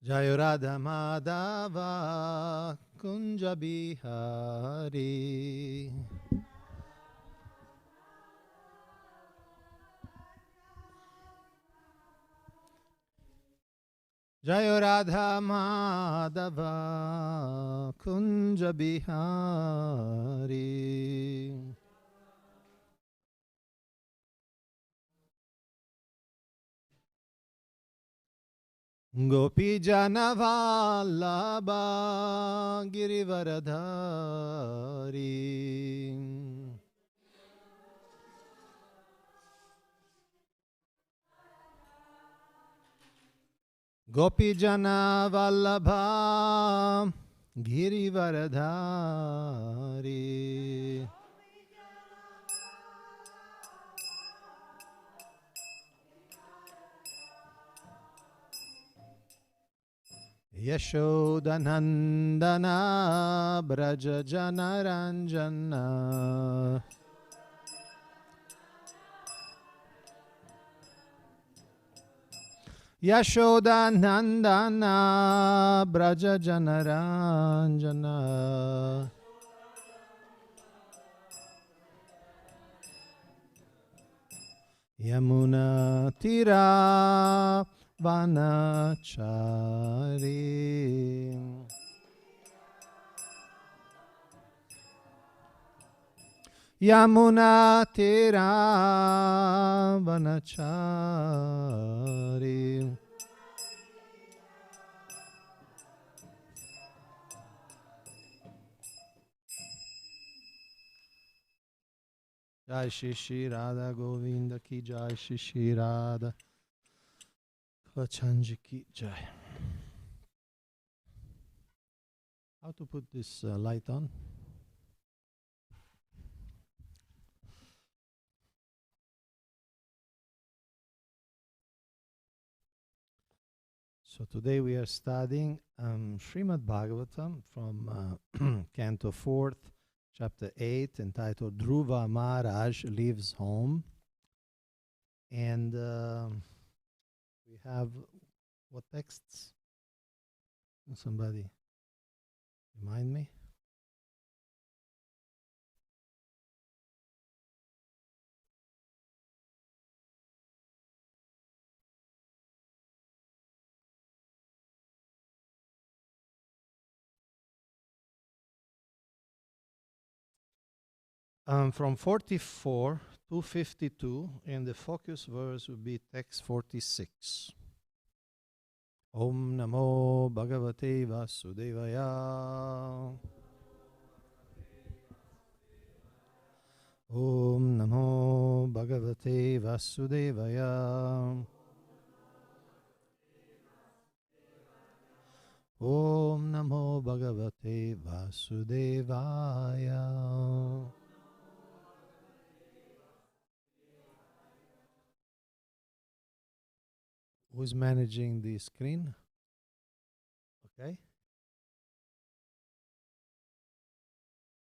Jayo Radha Madhava Kunja Bihari. Jayo Radha Madhava Kunja Bihari. Gopi Jana Vallabha Girivaradhari. Gopi Jana Vallabha Girivaradhari. Yashodanandana Braja Janaranjana. Yashodanandana Braja Janaranjana. Yamuna Tira Vanachari. Yamuna Tira Vanachari. Jai Shri Shri Radha Govinda Ki Jai Shri Shri Radha Vachanji Ki Jai. How to put this light on? So today we are studying Srimad Bhagavatam from Canto 4th, Chapter 8, entitled Dhruva Maharaj Leaves Home. And we have what texts? Somebody remind me? From 44 to 52, and the focus verse would be text 46. Om Namo Bhagavate Vasudevaya. Om Namo Bhagavate Vasudevaya. Om Namo Bhagavate Vasudevaya. Who's managing the screen? Okay.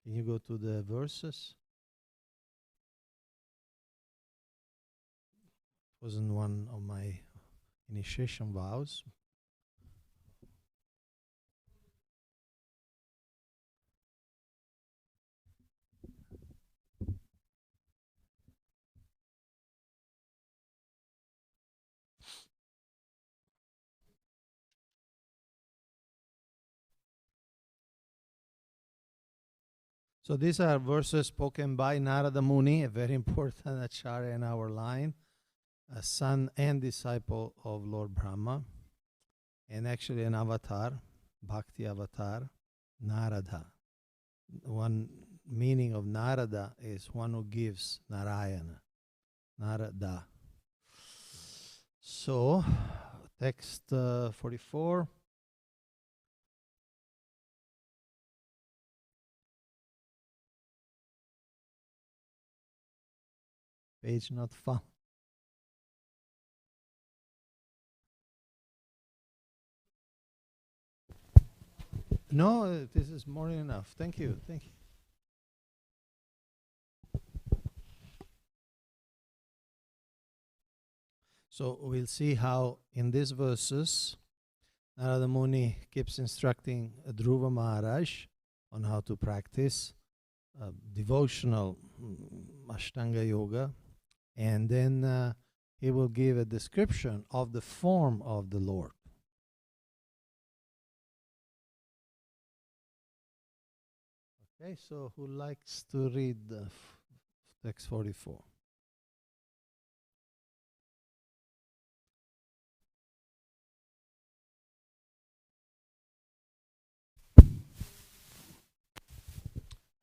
Can you go to the verses? It wasn't one of my initiation vows. So these are verses spoken by Narada Muni, a very important acharya in our line, a son and disciple of Lord Brahma, and actually an avatar, Bhakti avatar, Narada. One meaning of Narada is one who gives Narayana, Narada. So, text 44. Page not found. No, this is more than enough. Thank you. Thank you. So we'll see how in these verses Narada Muni keeps instructing Dhruva Maharaj on how to practice devotional Ashtanga Yoga, and then he will give a description of the form of the Lord. Okay, so who likes to read text 44?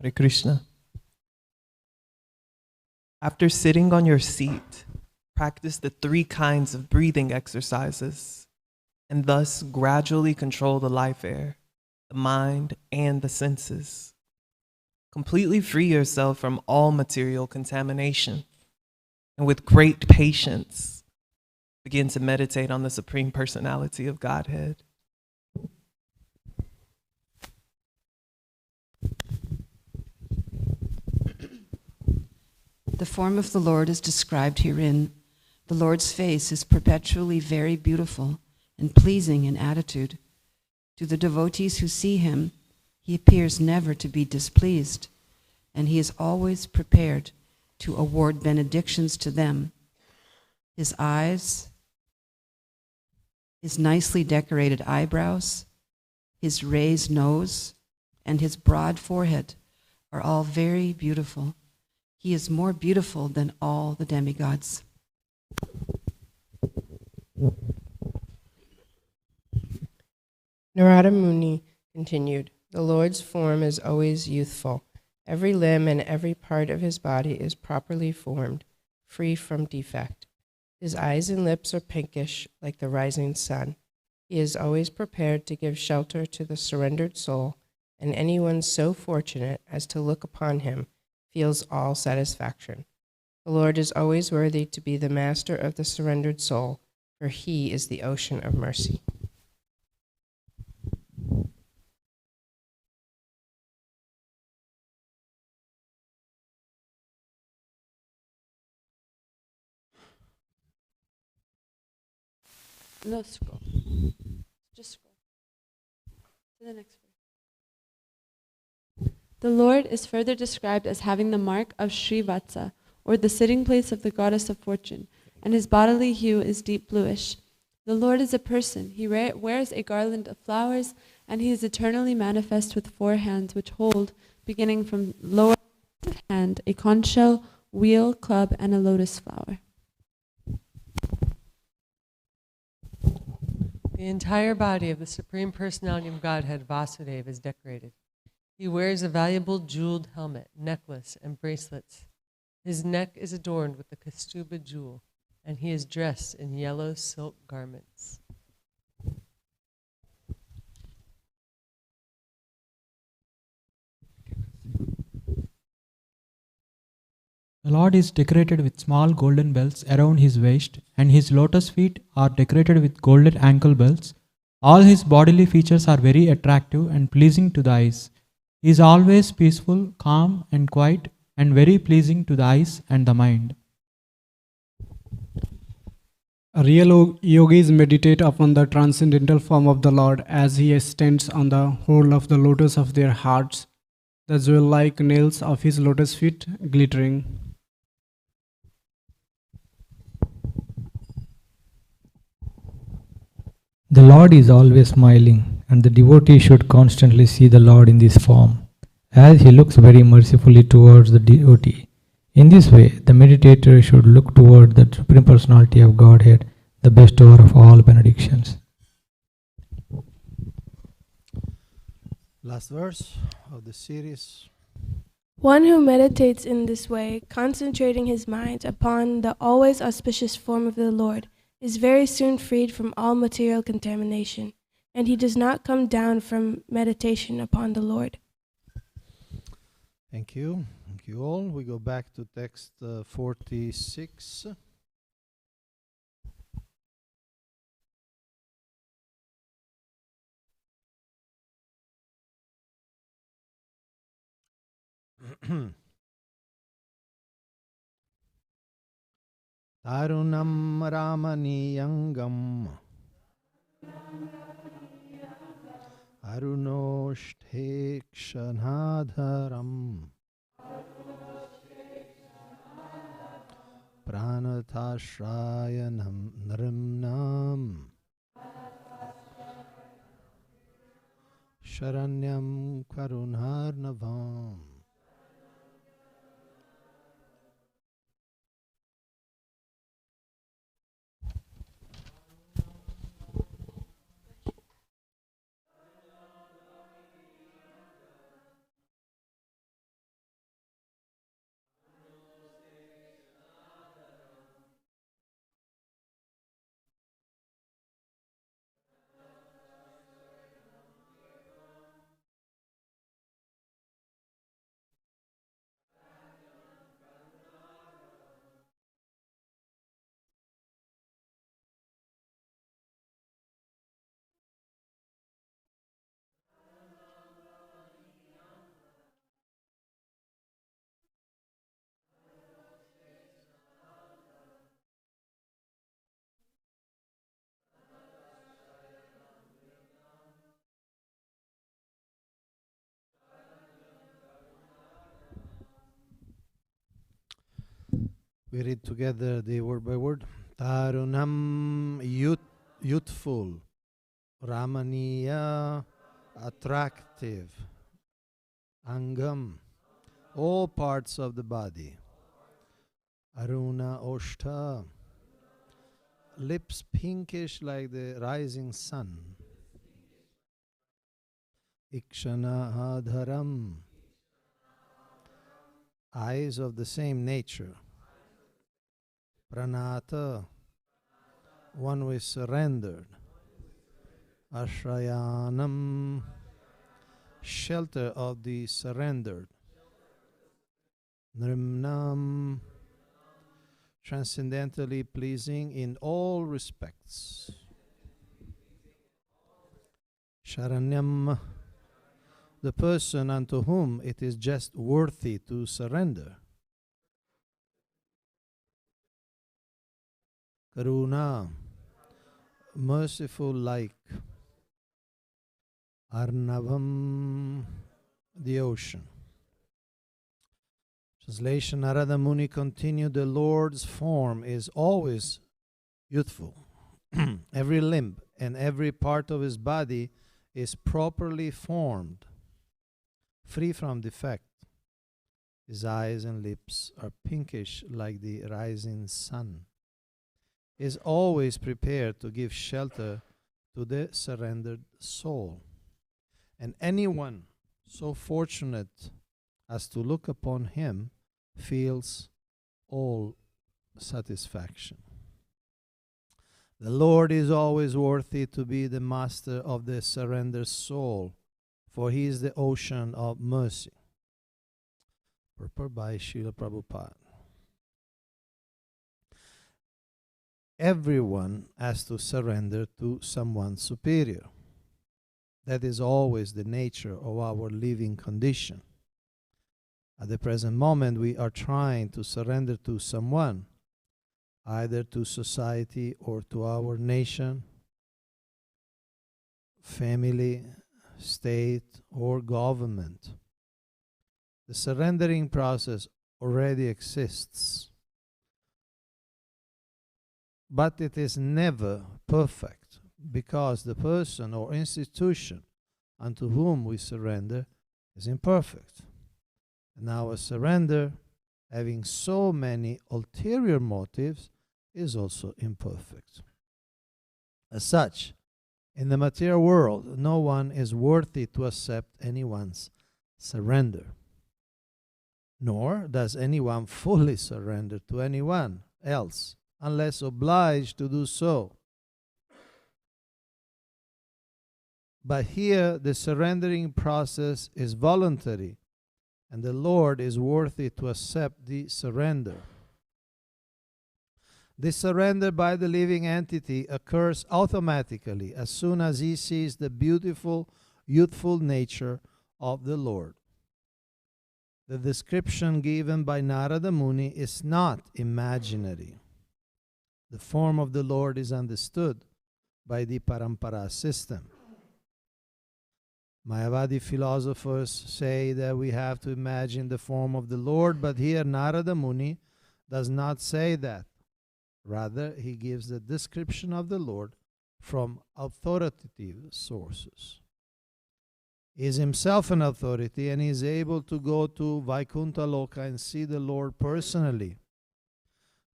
Hare Krishna. After sitting on your seat, practice the 3 kinds of breathing exercises, and thus gradually control the life air, the mind, and the senses. Completely free yourself from all material contamination, and with great patience, begin to meditate on the Supreme Personality of Godhead. The form of the Lord is described herein. The Lord's face is perpetually very beautiful and pleasing in attitude. To the devotees who see him, he appears never to be displeased, and he is always prepared to award benedictions to them. His eyes, his nicely decorated eyebrows, his raised nose, and his broad forehead are all very beautiful. He is more beautiful than all the demigods. Narada Muni continued, the Lord's form is always youthful. Every limb and every part of his body is properly formed, free from defect. His eyes and lips are pinkish, like the rising sun. He is always prepared to give shelter to the surrendered soul, and anyone so fortunate as to look upon him feels all satisfaction. The Lord is always worthy to be the master of the surrendered soul, for he is the ocean of mercy. No, scroll. Just scroll to the next verse. The Lord is further described as having the mark of Srivatsa, or the sitting place of the goddess of fortune, and his bodily hue is deep bluish. The Lord is a person. He wears a garland of flowers, and he is eternally manifest with 4 hands which hold, beginning from lower hand, a conch shell, wheel, club, and a lotus flower. The entire body of the Supreme Personality of Godhead, Vasudeva, is decorated. He wears a valuable jeweled helmet, necklace, and bracelets. His neck is adorned with the Kaustubha jewel, and he is dressed in yellow silk garments. The Lord is decorated with small golden bells around his waist, and his lotus feet are decorated with golden ankle bells. All his bodily features are very attractive and pleasing to the eyes. He is always peaceful, calm, and quiet, and very pleasing to the eyes and the mind. Real yogis meditate upon the transcendental form of the Lord as he stands on the whole of the lotus of their hearts, the jewel-like nails of his lotus feet glittering. The Lord is always smiling, and the devotee should constantly see the Lord in this form, as he looks very mercifully towards the devotee. In this way, the meditator should look toward the Supreme Personality of Godhead, the bestower of all benedictions. Last verse of the series. One who meditates in this way, concentrating his mind upon the always auspicious form of the Lord, is very soon freed from all material contamination, and he does not come down from meditation upon the Lord. Thank you. Thank you all. We go back to text 46. Tarunam Ramaniyangam Arunoshte kshanadharam Pranatashrayanam nrimnam Sharanyam karunharnavam. We read together the word by word. Tarunam youthful, Ramaniya attractive, Angam all parts of the body, Aruna Oshta lips pinkish like the rising sun, Ikshana Adharam eyes of the same nature, Pranata one who is surrendered, Ashrayanam shelter of the surrendered, Nrimnam transcendentally pleasing in all respects, Sharanyam the person unto whom it is just worthy to surrender, Karuna merciful like, Arnavam the ocean. Translation. Narada Muni continued, the Lord's form is always youthful. Every limb and every part of his body is properly formed, free from defect. His eyes and lips are pinkish like the rising sun. He is always prepared to give shelter to the surrendered soul. And anyone so fortunate as to look upon him feels all satisfaction. The Lord is always worthy to be the master of the surrendered soul, for he is the ocean of mercy. Purport by Srila Prabhupada. Everyone has to surrender to someone superior. That is always the nature of our living condition. At the present moment, we are trying to surrender to someone, either to society or to our nation, family, state, or government. The surrendering process already exists, but it is never perfect, because the person or institution unto whom we surrender is imperfect. And our surrender, having so many ulterior motives, is also imperfect. As such, in the material world, no one is worthy to accept anyone's surrender, nor does anyone fully surrender to anyone else unless obliged to do so. But here the surrendering process is voluntary, and the Lord is worthy to accept the surrender. This surrender by the living entity occurs automatically as soon as he sees the beautiful, youthful nature of the Lord. The description given by Narada Muni is not imaginary. The form of the Lord is understood by the Parampara system. Mayavadi philosophers say that we have to imagine the form of the Lord, but here Narada Muni does not say that. Rather, he gives the description of the Lord from authoritative sources. He is himself an authority, and he is able to go to Vaikuntha Loka and see the Lord personally.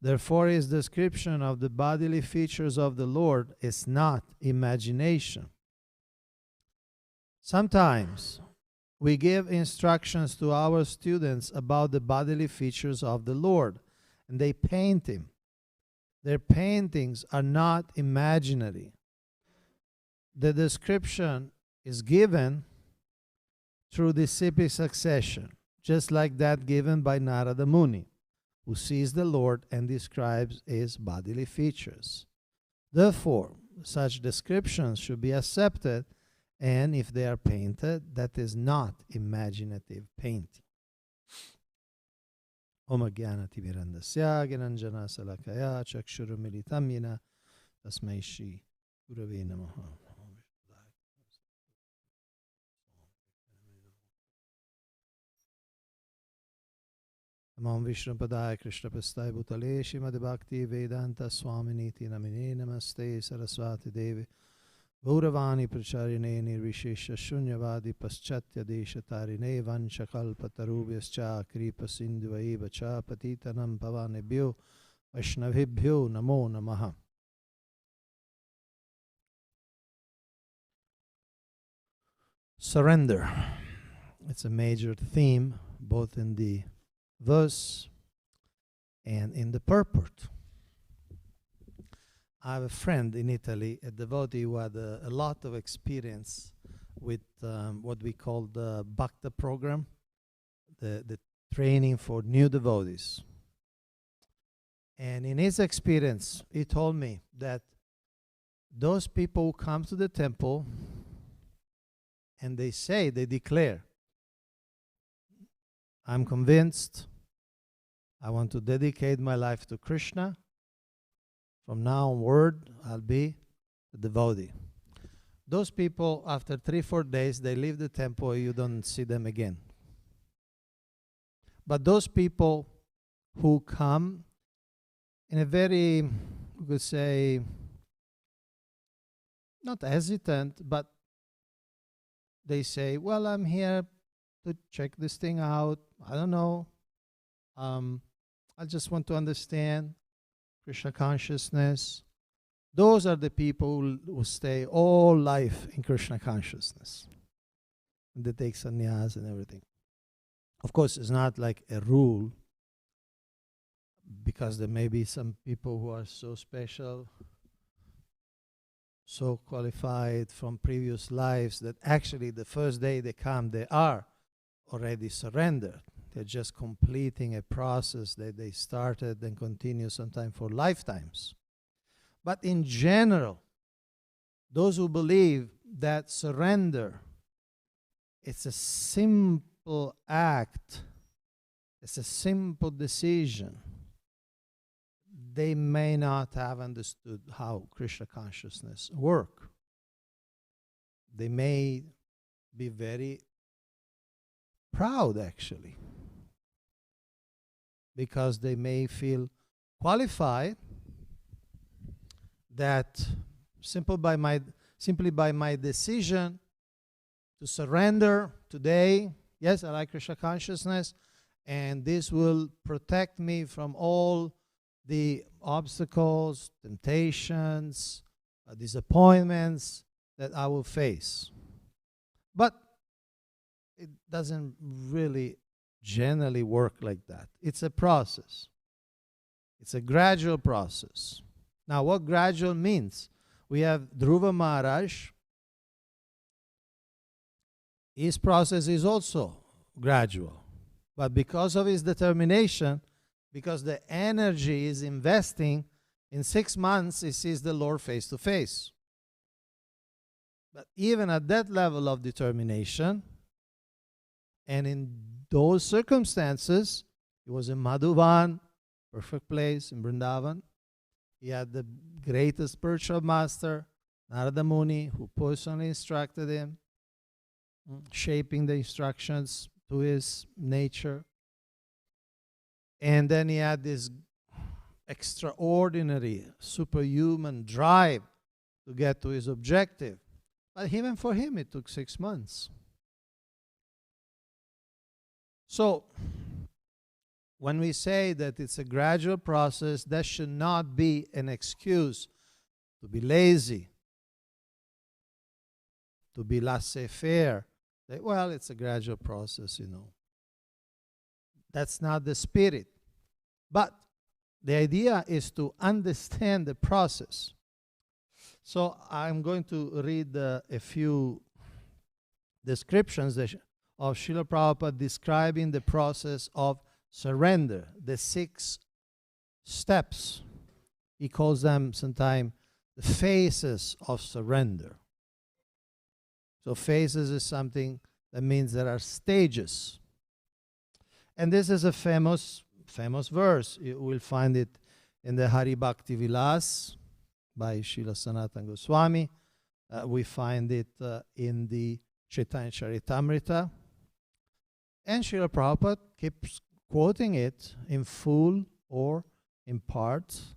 Therefore, his description of the bodily features of the Lord is not imagination. Sometimes we give instructions to our students about the bodily features of the Lord, and they paint him. Their paintings are not imaginary. The description is given through disciplic succession, just like that given by Narada Muni, who sees the Lord and describes his bodily features. Therefore, such descriptions should be accepted, and if they are painted, that is not imaginative painting. Om Jnanati Mirandasya Gyananjana Salakaya Chakshurumilitam Yena Tasmai Shri Gurave Namaha. Namam Vishnu Padaya Krishna Pastai Bhutale Shrimad Bhakti Vedanta Swaminiti Namine Namaste Saraswati Devi Gauravani Pracharine Nirvishesha Shunyavadi Paschatya Deshatarine Vanchakalpatarubhyascha Kripa Sindhuvaiva Cha Patitanam Pavanebhyo Vaishnavibhyo Namo Namaha. Surrender. It's a major theme both in the verse and in the purport. I have a friend in Italy, a devotee who had a lot of experience with what we call the Bhakta program, the training for new devotees. And in his experience, he told me that those people who come to the temple and they declare, I'm convinced I want to dedicate my life to Krishna. From now onward, I'll be a devotee. Those people, after 3-4 days, they leave the temple, you don't see them again. But those people who come in a very, we could say, not hesitant, but they say, well, I'm here to check this thing out. I don't know. I just want to understand Krishna consciousness. Those are the people who stay all life in Krishna consciousness. And they take sannyas and everything. Of course, it's not like a rule, because there may be some people who are so special, so qualified from previous lives that actually the first day they come, they are already surrendered. They're just completing a process that they started and continue sometimes for lifetimes. But in general, those who believe that surrender, it's a simple act, it's a simple decision, they may not have understood how Krishna consciousness works. They may be very proud, actually, because they may feel qualified that simply by my decision to surrender today, yes, I like Krishna consciousness, and this will protect me from all the obstacles, temptations, disappointments that I will face. But it doesn't really generally work like that. It's a process. It's a gradual process. Now, what gradual means? We have Dhruva Maharaj. His process is also gradual. But because of his determination, because the energy is investing, in 6 months he sees the Lord face to face. But even at that level of determination, and in those circumstances, he was in Madhuvan, perfect place in Vrindavan. He had the greatest spiritual master, Narada Muni, who personally instructed him. shaping the instructions to his nature. And then he had this extraordinary, superhuman drive to get to his objective. But even for him, it took 6 months. So, when we say that it's a gradual process, that should not be an excuse to be lazy, to be laissez-faire. That, well, it's a gradual process, you know. That's not the spirit. But the idea is to understand the process. So I'm going to read a few descriptions of Srila Prabhupada describing the process of surrender, the 6 steps. He calls them sometimes the phases of surrender. So phases is something that means there are stages. And this is a famous verse. You will find it in the Hari Bhakti Vilas by Srila Sanatana Goswami. We find it in the Chaitanya Charitamrita. And Srila Prabhupada keeps quoting it in full or in parts,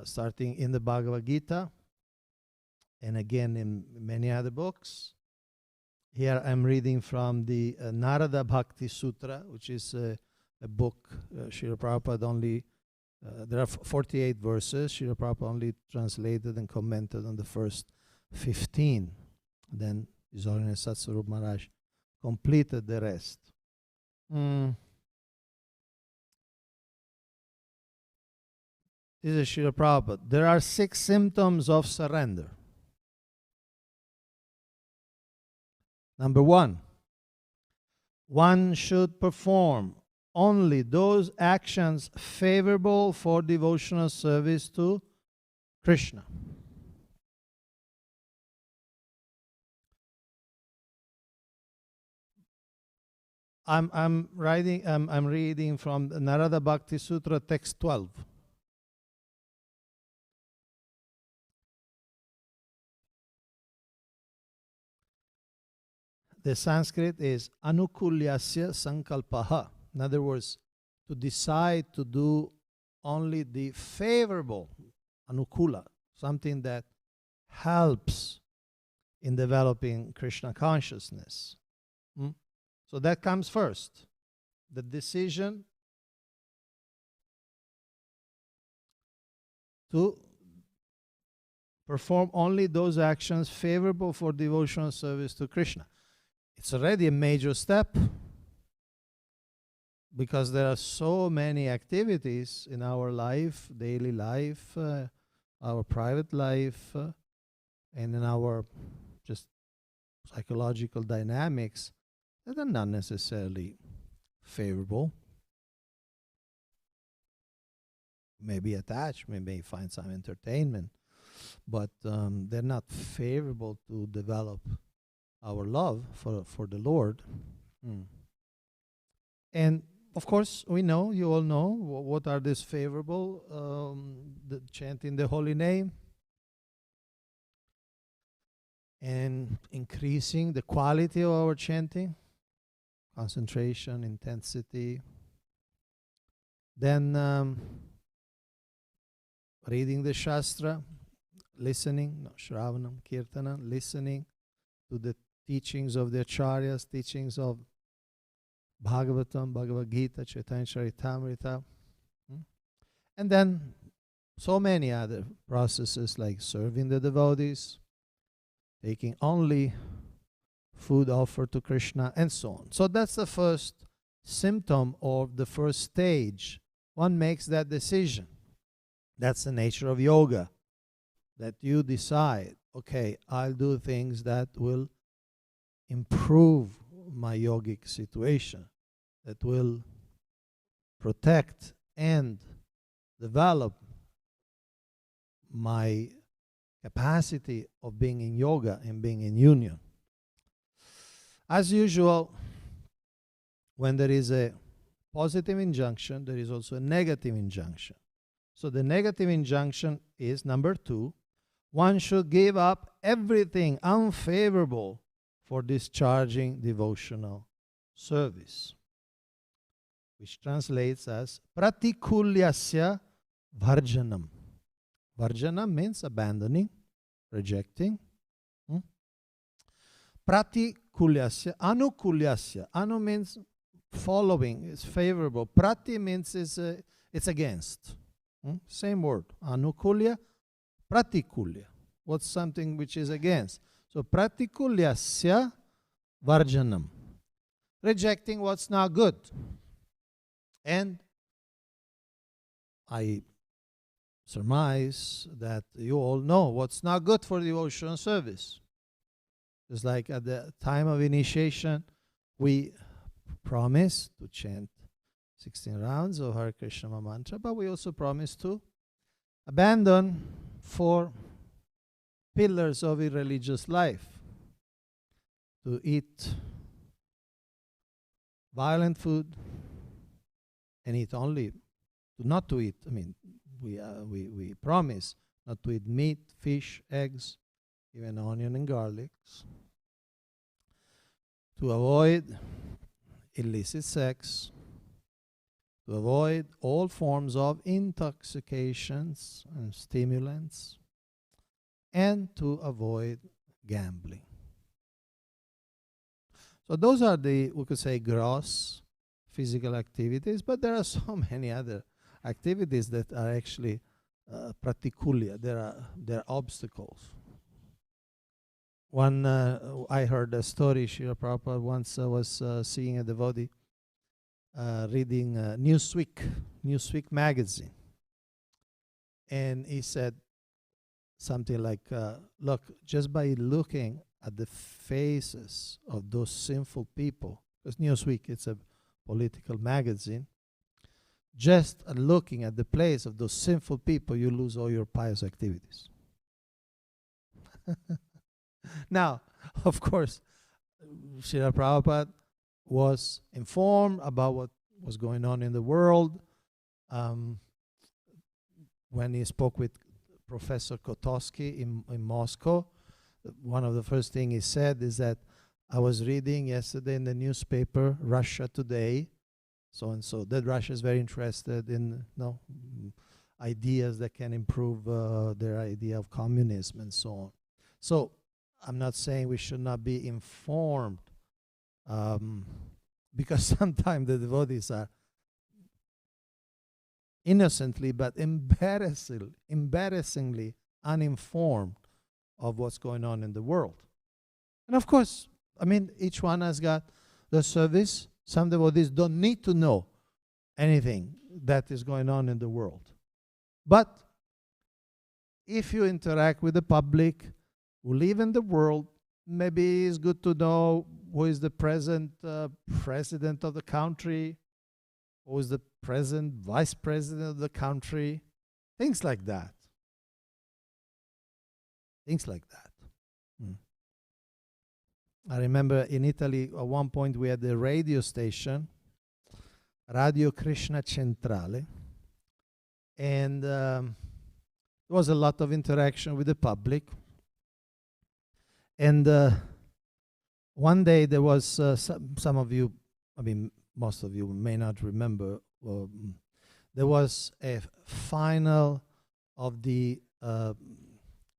starting in the Bhagavad Gita and again in many other books. Here I'm reading from the Narada Bhakti Sutra, which is a book Srila Prabhupada only, there are 48 verses. Srila Prabhupada only translated and commented on the first 15. Then His Holiness Satsarup Maharaj completed the rest. This is Srila Prabhupada. There are 6 symptoms of surrender. Number 1, one should perform only those actions favorable for devotional service to Krishna. I'm reading from the Narada Bhakti Sutra, text 12. The Sanskrit is anukulyasya sankalpaha. In other words, to decide to do only the favorable, anukula, something that helps in developing Krishna consciousness. So that comes first. The decision to perform only those actions favorable for devotional service to Krishna. It's already a major step because there are so many activities in our life, daily life, our private life, and in our just psychological dynamics that are not necessarily favorable. Maybe attached, we may find some entertainment, but they're not favorable to develop our love for the Lord. And of course, we know, you all know, what are these favorable? The chanting the holy name and increasing the quality of our chanting, concentration, intensity. Then reading the Shastra, listening, Shravanam, Kirtana, listening to the teachings of the Acharyas, teachings of Bhagavatam, Bhagavad Gita, Chaitanya Charitamrita. And then so many other processes like serving the devotees, taking only food offered to Krishna, and so on. So that's the first symptom of the first stage. One makes that decision. That's the nature of yoga, that you decide, okay, I'll do things that will improve my yogic situation, that will protect and develop my capacity of being in yoga and being in union. As usual, when there is a positive injunction, there is also a negative injunction. So the negative injunction is number 2, one should give up everything unfavorable for discharging devotional service, which translates as pratikulyasya varjanam. Varjanam means abandoning, rejecting. Pratikulyasya, anukulyasya. Anu means following, is favorable. Prati means it's against. Same word. Anukulya, pratikulya. What's something which is against? So pratikulyasya varjanam. Rejecting what's not good. And I surmise that you all know what's not good for devotional service. Just like at the time of initiation, we promise to chant 16 rounds of Hare Krishna mantra, but we also promise to abandon 4 pillars of irreligious life: to eat violent food and eat only, not to eat. I mean, we promise not to eat meat, fish, eggs, even onion and garlics. To avoid illicit sex, to avoid all forms of intoxications and stimulants, and to avoid gambling. So those are the, we could say, gross physical activities, but there are so many other activities that are actually pratikulia. There are obstacles. One, I heard a story, Srila Prabhupada once was seeing a devotee reading Newsweek magazine. And he said something like, look, just by looking at the faces of those sinful people, because Newsweek, it's a political magazine, just looking at the place of those sinful people, you lose all your pious activities. Now, of course, Srila Prabhupada was informed about what was going on in the world. When he spoke with Professor Kotosky in Moscow, one of the first things he said is that I was reading yesterday in the newspaper, Russia Today, so and so, that Russia is very interested in ideas that can improve their idea of communism and so on. So I'm not saying we should not be informed, because sometimes the devotees are innocently but embarrassingly uninformed of what's going on in the world. And of course, I mean, each one has got the service. Some devotees don't need to know anything that is going on in the world. But if you interact with the public who live in the world, maybe it's good to know who is the present president of the country, who is the present vice president of the country, things like that. Things like that. I remember in Italy, at one point we had a radio station, Radio Krishna Centrale, and there was a lot of interaction with the public. And one day there was, some of you, I mean, most of you may not remember, there was a final of the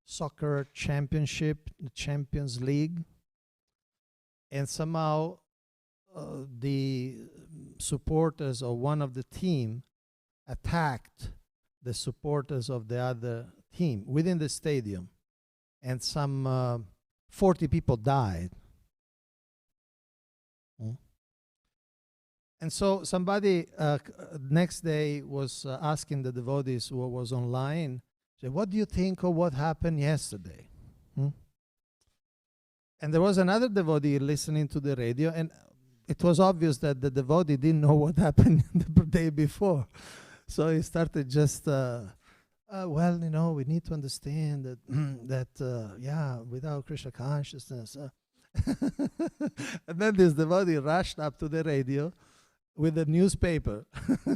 soccer championship, the Champions League. And somehow the supporters of one of the team attacked the supporters of the other team within the stadium. And some 40 people died. And so somebody next day was asking the devotees who was online, said, what do you think of what happened yesterday? And there was another devotee listening to the radio, and it was obvious that the devotee didn't know what happened the day before. So he started just, well, you know, we need to understand that, yeah, without Krishna consciousness. And then this devotee rushed up to the radio with a newspaper.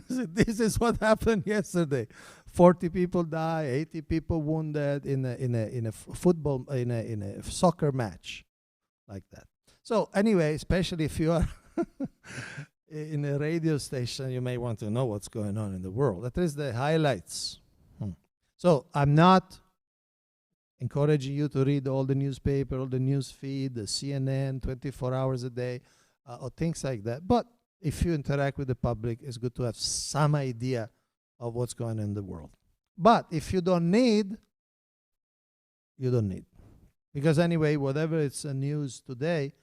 Said, this is what happened yesterday. 40 people died, 80 people wounded in a football, in a soccer match. Like that. So anyway, especially if you are in a radio station, you may want to know what's going on in the world. That is the highlights. So I'm not encouraging you to read all the newspaper, all the news feed, the CNN, 24 hours a day, or things like that. But if you interact with the public, it's good to have some idea of what's going on in the world. But if you don't need, you don't need. Because anyway, whatever it's news today,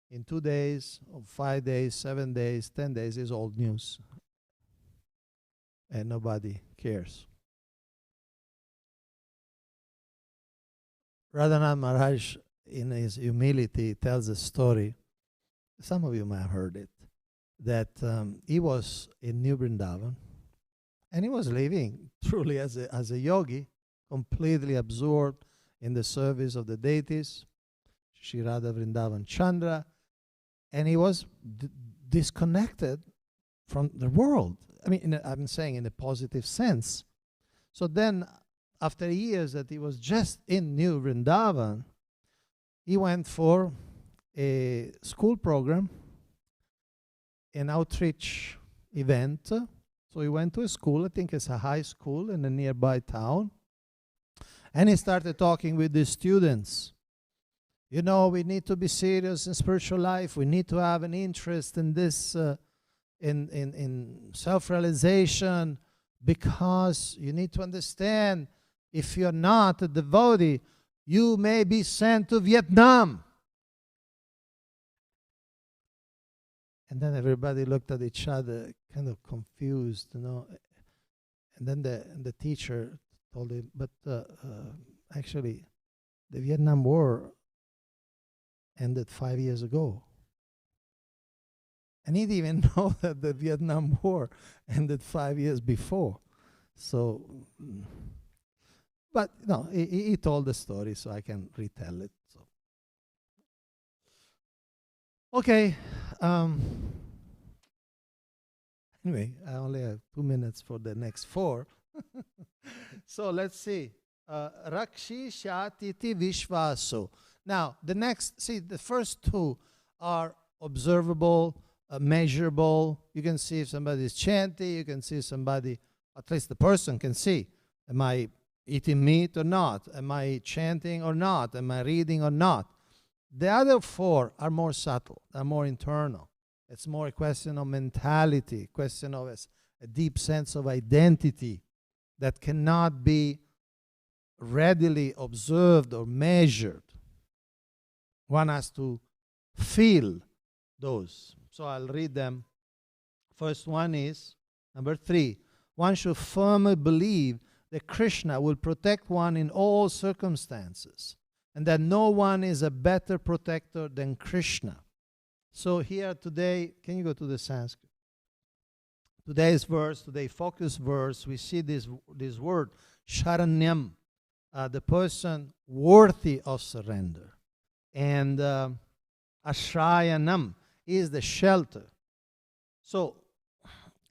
in 2 days, or 5 days, 7 days, 10 days is old news. And nobody cares. Radhanath Maharaj, in his humility, tells a story. Some of you might have heard it. That he was in New Vrindavan, and he was living truly as a yogi, completely absorbed in the service of the deities, Shri Radha Vrindavan Chandra, and he was disconnected from the world. I mean, I'm saying in a positive sense. So then, after years that he was just in New Vrindavan, he went for a school program, an outreach event. So he went to a school, I think it's a high school in a nearby town, and he started talking with the students. You know, we need to be serious in spiritual life. We need to have an interest in this, in self-realization, because you need to understand, if you're not a devotee, you may be sent to Vietnam. And then everybody looked at each other, kind of confused, you know. And then the teacher told him, but actually, the Vietnam War ended 5 years ago. And he didn't even know that the Vietnam War ended 5 years before. So, but no, he told the story, so I can retell it. So, okay. Anyway, I only have 2 minutes for the next 4. So let's see. Rakshi Shatiti Vishvaso. Now, the next, see, the first 2 are observable, measurable. You can see if somebody is chanting. You can see somebody, at least the person can see. Am I eating meat or not? Am I chanting or not? Am I reading or not? The other 4 are more subtle, are more internal. It's more a question of mentality, a question of a deep sense of identity that cannot be readily observed or measured. One has to feel those. So I'll read them. First one is, number 3, one should firmly believe that Krishna will protect one in all circumstances, and that no one is a better protector than Krishna. So here today, can you go to the Sanskrit? Today's verse, today's focus verse, we see this word, Sharanyam, the person worthy of surrender. And Ashrayanam is the shelter. So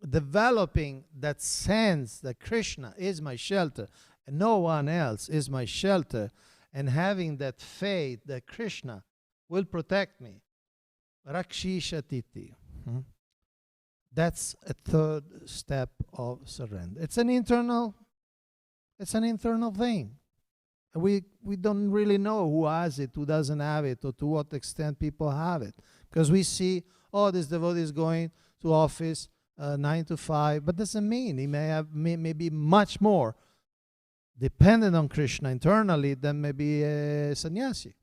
developing that sense that Krishna is my shelter and no one else is my shelter, and having that faith that Krishna will protect me. Rakshishatiti. That's a third step of surrender. It's an internal thing. We don't really know who has it, who doesn't have it, or to what extent people have it. Because we see, oh, this devotee is going to office 9 to 5, but doesn't mean he may be much more dependent on Krishna internally than maybe a sannyasi,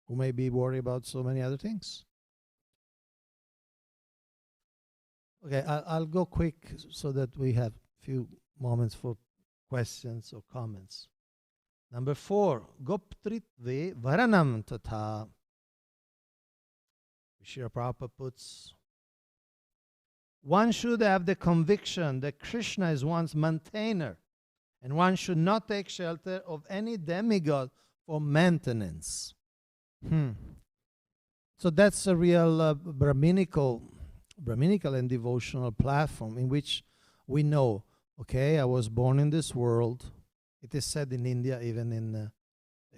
who may be worried about so many other things. Okay, I'll go quick so that we have a few moments for questions or comments. Number 4, Goptritve Varanam Tata. Srila Prabhupada puts, one should have the conviction that Krishna is one's maintainer, and one should not take shelter of any demigod for maintenance. So that's a real Brahminical and devotional platform in which we know, okay, I was born in this world. It is said in India, even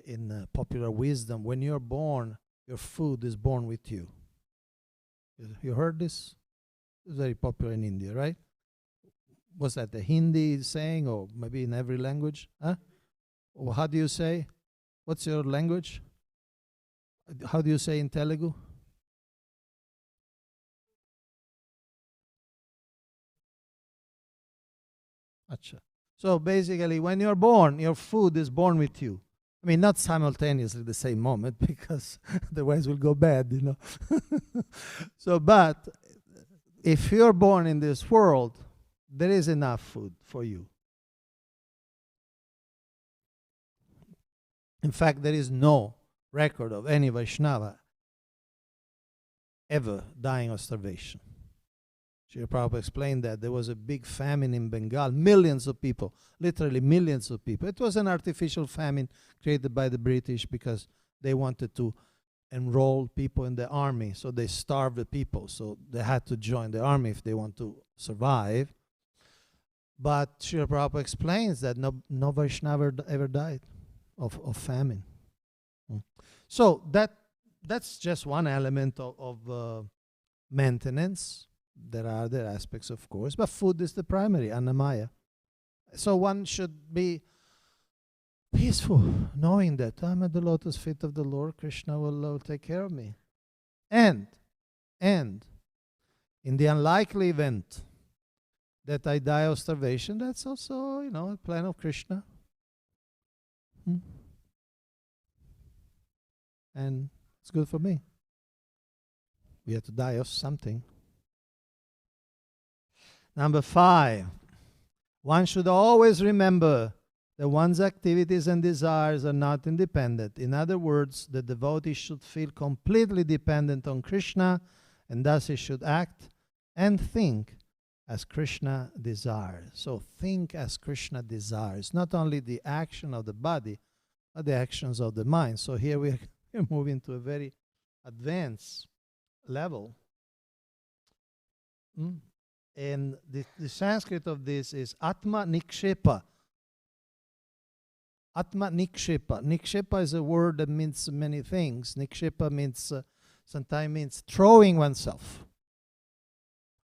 in popular wisdom, when you're born, your food is born with you. You heard this? It's very popular in India, right? Was that the Hindi saying, or maybe in every language? Huh? Or how do you say? What's your language? How do you say in Telugu? Acha. So basically, when you're born, your food is born with you. I mean, not simultaneously the same moment, because otherwise we'll go bad, you know. So, but if you're born in this world, there is enough food for you. In fact, there is no record of any Vaishnava ever dying of starvation. Srila Prabhupada explained that there was a big famine in Bengal, millions of people, literally millions of people. It was an artificial famine created by the British because they wanted to enroll people in the army, so they starved the people, so they had to join the army if they want to survive. But Srila Prabhupada explains that no Vaishnava ever died of famine. So that's just one element of maintenance. There are other aspects, of course, but food is the primary, annamaya. So one should be peaceful, knowing that I'm at the lotus feet of the Lord, Krishna will take care of me. And in the unlikely event that I die of starvation, that's also, a plan of Krishna. And it's good for me. We have to die of something. Number 5, one should always remember that one's activities and desires are not independent. In other words, the devotee should feel completely dependent on Krishna, and thus he should act and think as Krishna desires. So think as Krishna desires, not only the action of the body, but the actions of the mind. So here we're moving to a very advanced level. And the Sanskrit of this is Atma Nikshepa. Atma Nikshepa. Nikshepa is a word that means many things. Nikshepa means, sometimes means throwing oneself.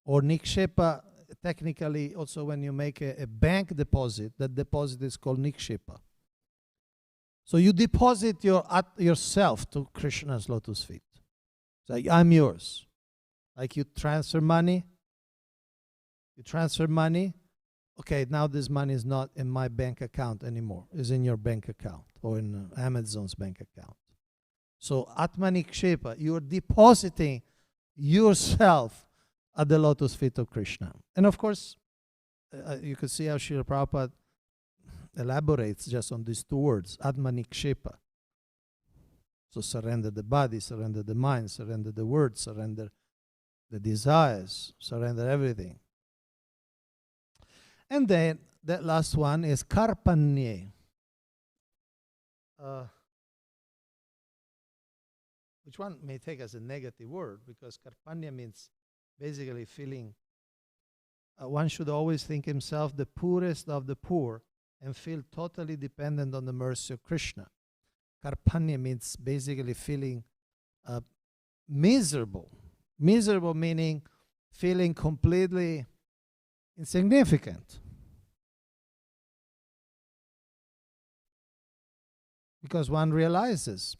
Or Nikshepa, technically, also when you make a bank deposit, that deposit is called Nikshepa. So you deposit yourself to Krishna's lotus feet. It's like, I'm yours. Like you transfer money. Okay, now this money is not in my bank account anymore. It's in your bank account or in Amazon's bank account. So Atmanikshepa, you are depositing yourself at the lotus feet of Krishna. And of course, you can see how Srila Prabhupada elaborates just on these two words, Atmanikshepa. So surrender the body, surrender the mind, surrender the words, surrender the desires, surrender everything. And then that last one is karpanye, which one may take as a negative word, because karpanya means basically feeling, one should always think himself the poorest of the poor and feel totally dependent on the mercy of Krishna. Karpanya means basically feeling miserable. Miserable meaning feeling completely insignificant. Because one realizes,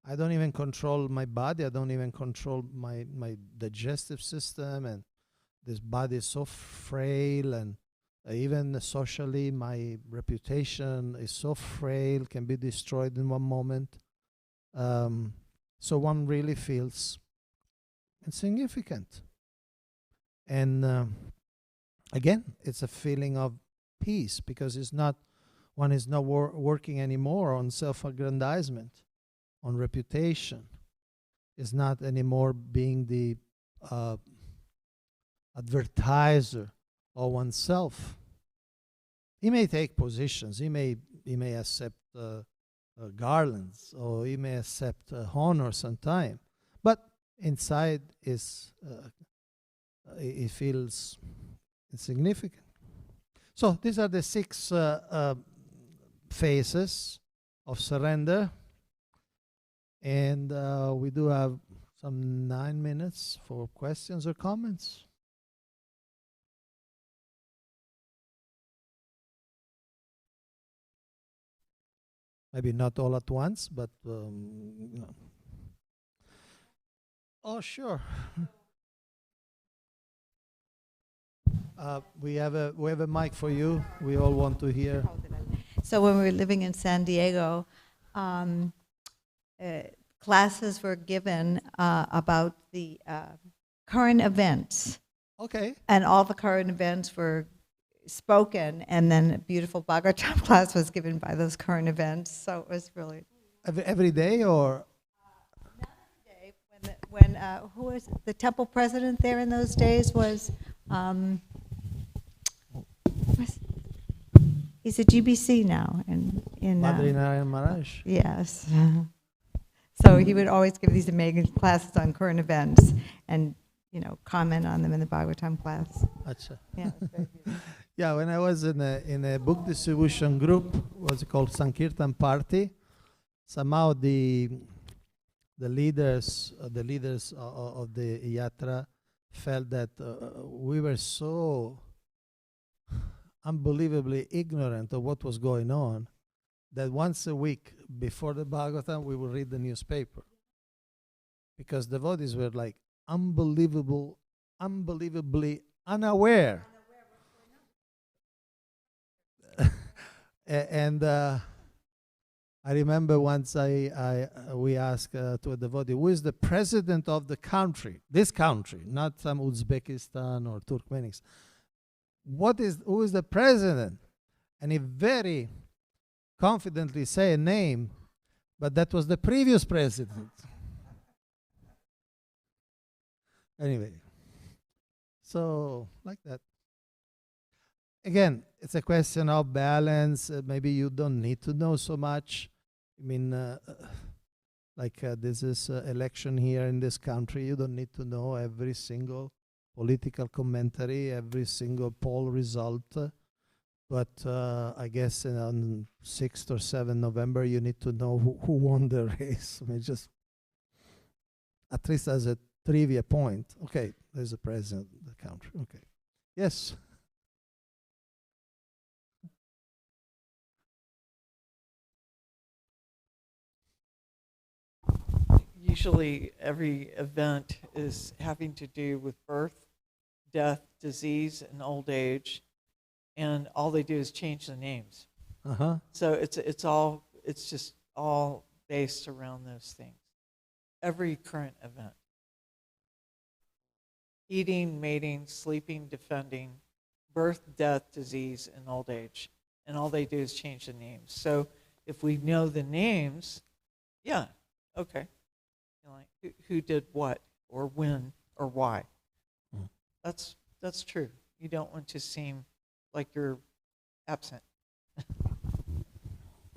I don't even control my body, I don't even control my digestive system, and this body is so frail, and even socially my reputation is so frail, can be destroyed in one moment. So one really feels insignificant. And again, it's a feeling of peace, because one is not working anymore on self-aggrandizement, on reputation. Is not anymore being the advertiser of oneself. He may take positions. He may accept garlands, or he may accept honor sometime, but inside he feels insignificant. So these are the 6 phases of surrender. And we do have some 9 minutes for questions or comments. Maybe not all at once, but you know. Oh, sure. We have a mic for you. We all want to hear. So when we were living in San Diego, classes were given about the current events, Okay. and all the current events were spoken, and then a beautiful Bhagavatam class was given by those current events. So it was really Every day or? when who was the temple president there in those days was. He's a GBC now, in Badrinarayan Maharaj. yes. So he would always give these amazing classes on current events, and comment on them in the Bhagavatam class. Acha. Yeah, it was very beautiful. Yeah, when I was in a book distribution group, was called Sankirtan Party. Somehow the leaders of the yatra felt that we were so unbelievably ignorant of what was going on that once a week before the Bhagavatam we would read the newspaper, because devotees were like unbelievably unaware. And I remember once we asked to a devotee, who is the president of the country, this country, not some Uzbekistan or Turkmenistan. Who is the president? And he very confidently say a name, but that was the previous president. Anyway, so like that. Again, it's a question of balance. Maybe you don't need to know so much. I mean, this is election here in this country. You don't need to know every single political commentary, every single poll result. But I guess on 6th or 7th November, you need to know who won the race. I mean, just at least as a trivia point. Okay, there's a president of the country. Okay. Yes. Usually every event is having to do with birth, death, disease, and old age, and all they do is change the names. Uh-huh. So it's just all based around those things. Every current event. Eating, mating, sleeping, defending, birth, death, disease, and old age. And all they do is change the names. So if we know the names, yeah, okay. Like who did what or when or why. Mm. That's true. You don't want to seem like you're absent.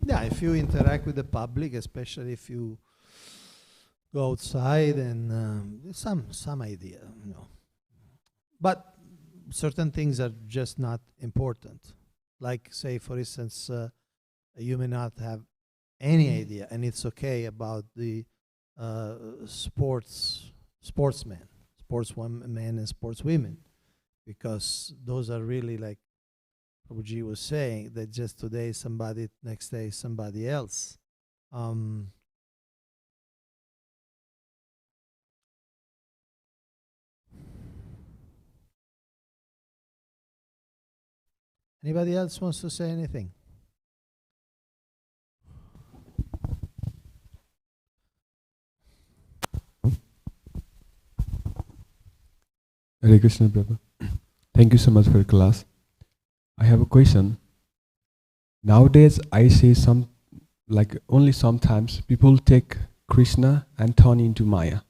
Yeah, if you interact with the public, especially if you go outside, and some idea, But certain things are just not important. Like, say, for instance, you may not have any idea, and it's okay about the sportsmen, sportswomen and sportswomen, because those are really, like Prabhuji was saying, that just today somebody, next day somebody else. Anybody else wants to say anything? Hare Krishna, Prabhu. Thank you so much for your class. I have a question. Nowadays, I see only sometimes people take Krishna and turn into Maya.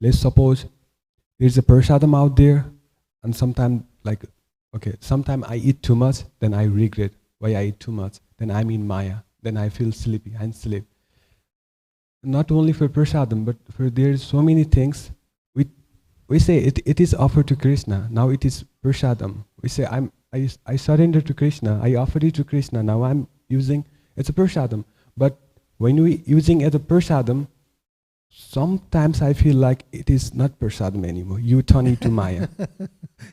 Let's suppose there's a prasadam out there, and sometimes I eat too much, then I regret why I eat too much. Then I'm in Maya. Then I feel sleepy and sleep. Not only for prasadam, but for there's so many things. We say it is offered to Krishna. Now it is prasadam. We say I surrender to Krishna. I offer it to Krishna. Now I'm using it's a prasadam. But when we using as a prasadam, sometimes I feel like it is not prasadam anymore. You turn it to Maya.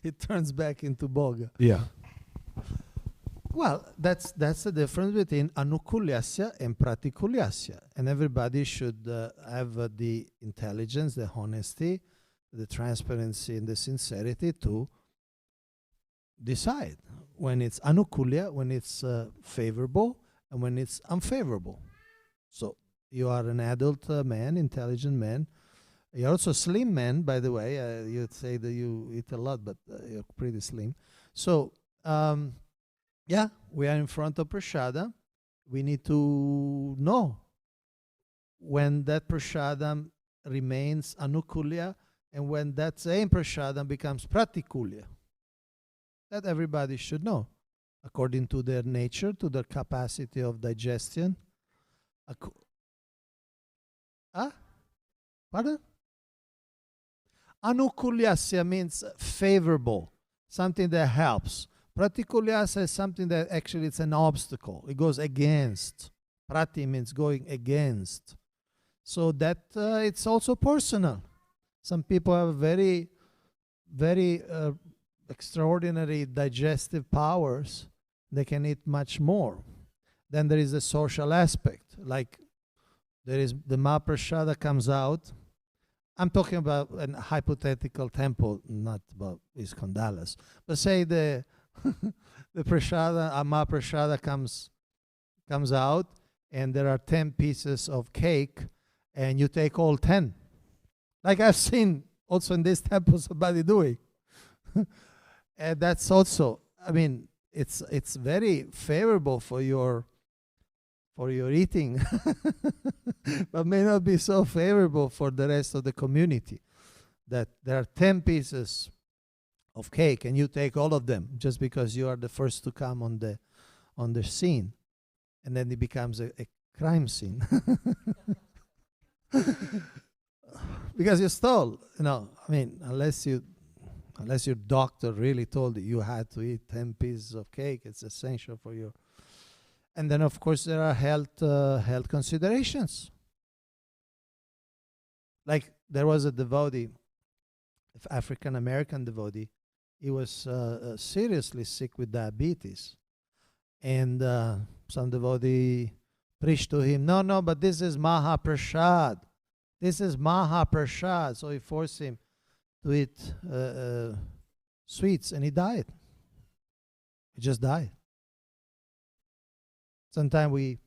It turns back into boga. Yeah. Well, that's the difference between anukulyasya and pratikulyasya. And everybody should have the intelligence, the honesty, the transparency, and the sincerity to decide when it's anukulya, when it's favorable, and when it's unfavorable. So you are an adult man, intelligent man. You're also a slim man, by the way. You'd say that you eat a lot, but you're pretty slim. So, yeah, we are in front of prashada. We need to know when that prashadam remains anukulya and when that same prashadam becomes pratikulya. That everybody should know, according to their nature, to their capacity of digestion. Pardon? Anukulyasya means favorable, something that helps. Pratikulyasya is something that actually it's an obstacle. It goes against. Prati means going against. So that it's also personal. Some people have very, very extraordinary digestive powers. They can eat much more. Then there is a social aspect. Like there is the Mahaprasada comes out. I'm talking about a hypothetical temple, not about ISKCON Dallas. But say the prashada, Mahaprasada comes out, and there are 10 pieces of cake, and you take all 10. Like I've seen also in this temple somebody doing. And that's also, I mean, it's very favorable for your eating, but may not be so favorable for the rest of the community. That there are 10 pieces of cake and you take all of them just because you are the first to come on the scene, and then it becomes a crime scene. Because you stole, I mean, unless your doctor really told you had to eat 10 pieces of cake, it's essential for your. And then, of course, there are health considerations. Like there was a devotee, African American devotee. He was seriously sick with diabetes, and some devotee preached to him, no, but this is Mahaprasad. This is Mahaprasad. So he forced him to eat sweets, and he died. He just died. Sometimes we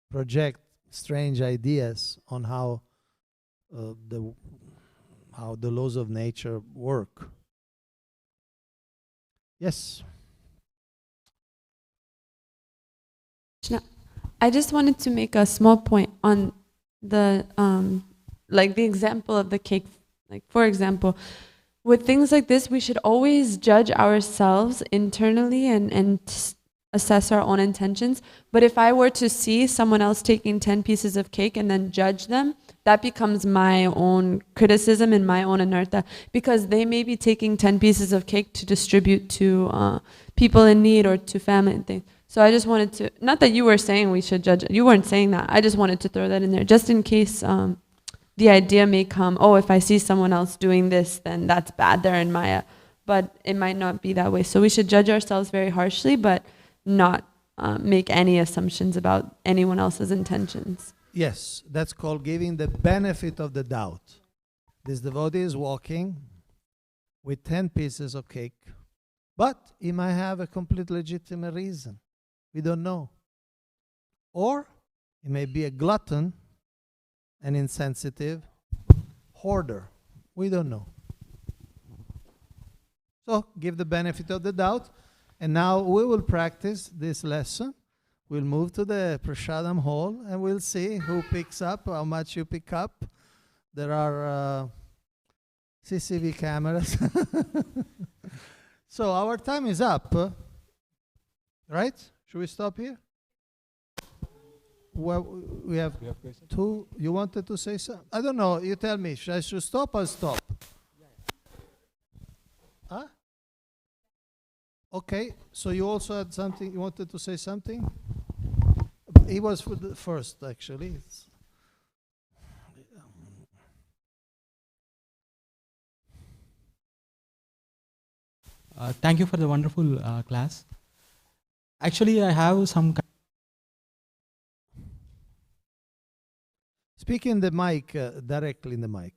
project strange ideas on how the laws of nature work. Yes. I just wanted to make a small point on the like the example of the cake. Like, for example, with things like this, we should always judge ourselves internally and assess our own intentions. But if I were to see someone else taking 10 pieces of cake and then judge them, that becomes my own criticism and my own anartha, because they may be taking 10 pieces of cake to distribute to people in need or to family and things. So I just wanted to, not that you were saying we should judge, you weren't saying that, I just wanted to throw that in there, just in case the idea may come, oh, if I see someone else doing this, then that's bad, they're in Maya. But it might not be that way. So we should judge ourselves very harshly, but not make any assumptions about anyone else's intentions. Yes, that's called giving the benefit of the doubt. This devotee is walking with 10 pieces of cake, but he might have a complete legitimate reason. We don't know. Or he may be a glutton, an insensitive hoarder. We don't know. So give the benefit of the doubt. And now we will practice this lesson. We'll move to the Prashadam hall and we'll see who picks up, how much you pick up. There are CCTV cameras. So our time is up. Right? Should we stop here? Well, we have two. You wanted to say something? I don't know. You tell me. Should I stop or stop? Huh? Okay. So you also had something. You wanted to say something? He was for the first, actually. Thank you for the wonderful class. Actually, I have some. Speak in the mic, directly in the mic.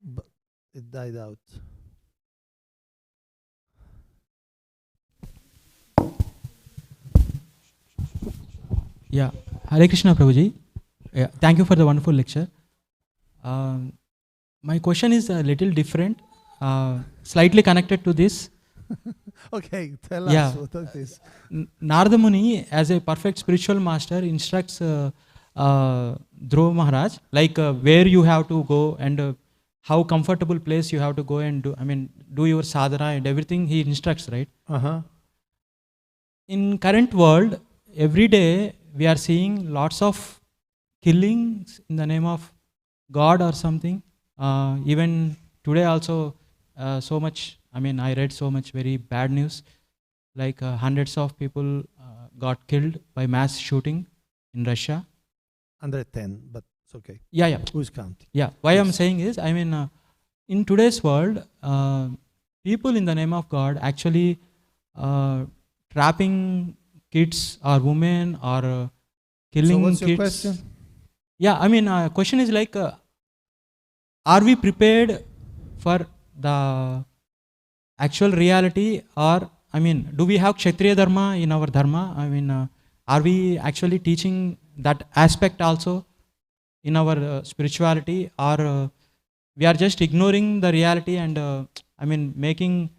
But it died out. Yeah, Hare Krishna Prabhuji. Yeah, thank you for the wonderful lecture. My question is a little different, slightly connected to this. Okay, tell Yeah. us what it is. Narada Muni, as a perfect spiritual master, instructs Dhruva Maharaj, like where you have to go and how comfortable place you have to go and do your sadhana and everything he instructs, right? Uh-huh. In current world, every day we are seeing lots of killings in the name of God or something. Even today also, so much, I read so much very bad news, like hundreds of people got killed by mass shooting in Russia. 110, but it's okay. Yeah. Who's counting? Yeah, why Yes. I'm saying is, in today's world, people in the name of God actually trapping kids or women or killing So what's kids. your question? Yeah, question is like, are we prepared for the actual reality, or do we have Kshatriya Dharma in our Dharma? Are we actually teaching that aspect also in our spirituality, or we are just ignoring the reality and making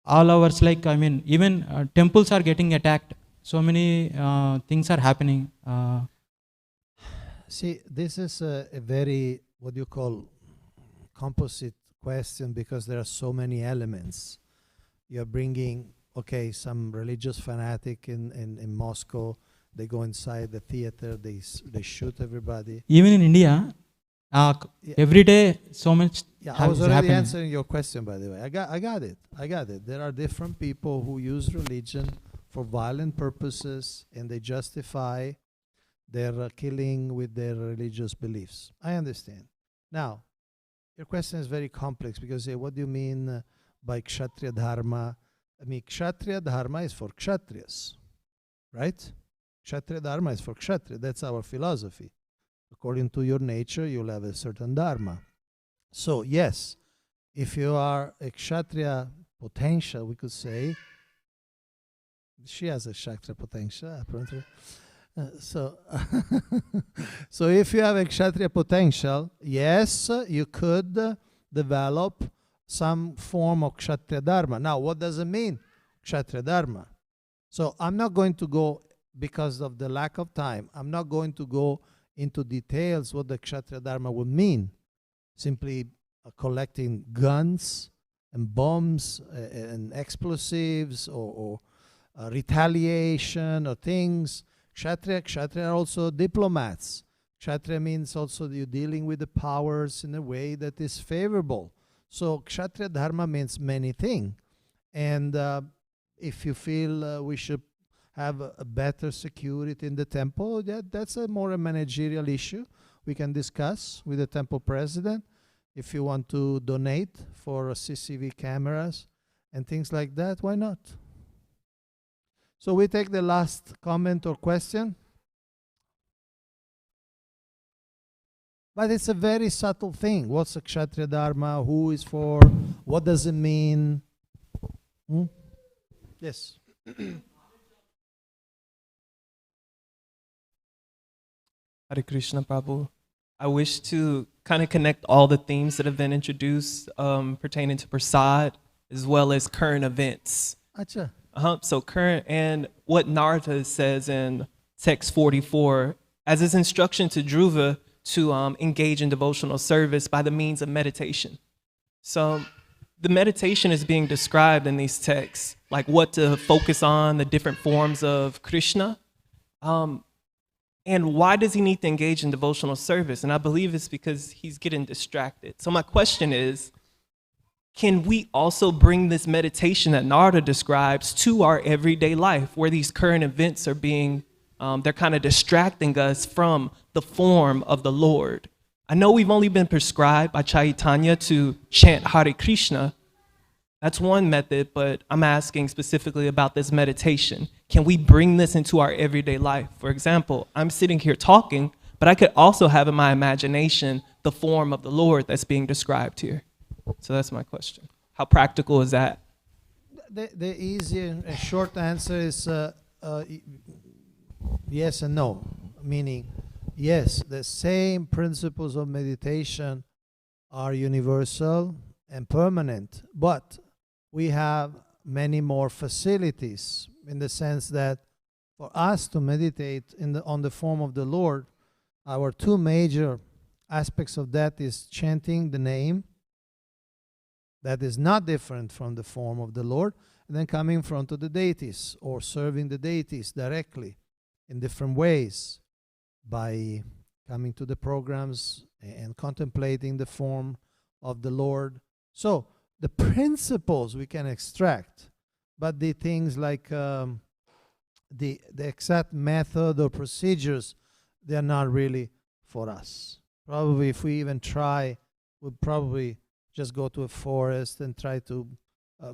all ours like, even temples are getting attacked. So many things are happening. See, this is a very, what do you call, composite question, because there are so many elements. You're bringing, okay, some religious fanatic in Moscow, they go inside the theater, they shoot everybody. Even in India, every day so much I was is already happening. answering your question, by the way. I got it. There are different people who use religion for violent purposes, and they justify their killing with their religious beliefs. I understand. Now, your question is very complex, because what do you mean by Kshatriya Dharma? Kshatriya Dharma is for Kshatriyas, right? Kshatriya Dharma is for Kshatriya. That's our philosophy. According to your nature, you'll have a certain Dharma. So, yes, if you are a Kshatriya potential, we could say, she has a Kshatriya potential, apparently. So if you have a Kshatriya potential, yes, you could develop some form of Kshatriya Dharma. Now, what does it mean, Kshatriya Dharma? So I'm not going to go, because of the lack of time, I'm not going to go into details what the Kshatriya Dharma would mean. Simply collecting guns and bombs and explosives or retaliation or things. Kshatriya are also diplomats. Kshatriya means also you're dealing with the powers in a way that is favorable. So Kshatriya Dharma means many things. And if you feel we should have a better security in the temple, that's a more a managerial issue. We can discuss with the temple president if you want to donate for CCTV cameras and things like that. Why not? So we take the last comment or question. But it's a very subtle thing. What's a Kshatriya Dharma? Who is for? What does it mean? Yes. Hare Krishna Prabhu. I wish to kind of connect all the themes that have been introduced pertaining to prasad as well as current events. Acha. So current, and what Narada says in text 44 as his instruction to Dhruva to engage in devotional service by the means of meditation. So the meditation is being described in these texts, like what to focus on, the different forms of Krishna. And why does he need to engage in devotional service? And I believe it's because he's getting distracted. So my question is, can we also bring this meditation that Narada describes to our everyday life, where these current events are being, they're kind of distracting us from the form of the Lord? I know we've only been prescribed by Chaitanya to chant Hare Krishna, That's one method, but I'm asking specifically about this meditation. Can we bring this into our everyday life? For example, I'm sitting here talking, but I could also have in my imagination the form of the Lord that's being described here. So that's my question. How practical is that? The easy and short answer is yes and no. Meaning, yes, the same principles of meditation are universal and permanent, but we have many more facilities in the sense that for us to meditate on the form of the Lord, our two major aspects of that is chanting the name, that is not different from the form of the Lord, and then coming in front of the deities or serving the deities directly in different ways by coming to the programs and contemplating the form of the Lord. So the principles we can extract, but the things like the exact method or procedures, they are not really for us. Probably if we even try, we'll probably just go to a forest and try to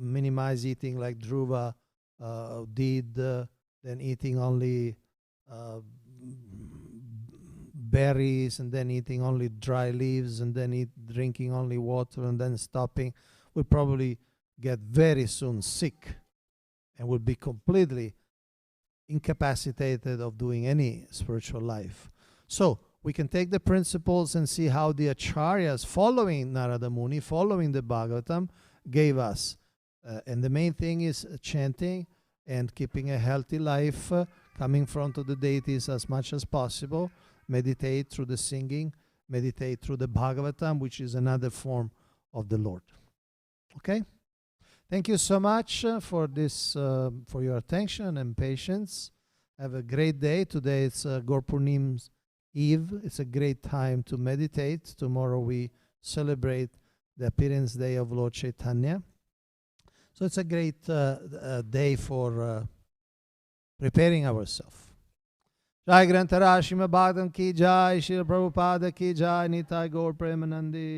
minimize eating like Dhruva did, then eating only berries, and then eating only dry leaves, and then drinking only water, and then stopping. We'll probably get very soon sick and will be completely incapacitated of doing any spiritual life. So we can take the principles and see how the acharyas following Narada Muni, following the Bhagavatam, gave us. And the main thing is chanting and keeping a healthy life, coming in front of the deities as much as possible, meditate through the singing, meditate through the Bhagavatam, which is another form of the Lord. Okay? Thank you so much for this, for your attention and patience. Have a great day. Today it's Gorpurnim's Eve. It's a great time to meditate. Tomorrow we celebrate the appearance day of Lord Chaitanya. So it's a great day for preparing ourselves. Jai Grantara Srimad Bhagavatam ki jai, Srila Prabhupada ki jai, Nitai Gaur Premanandi.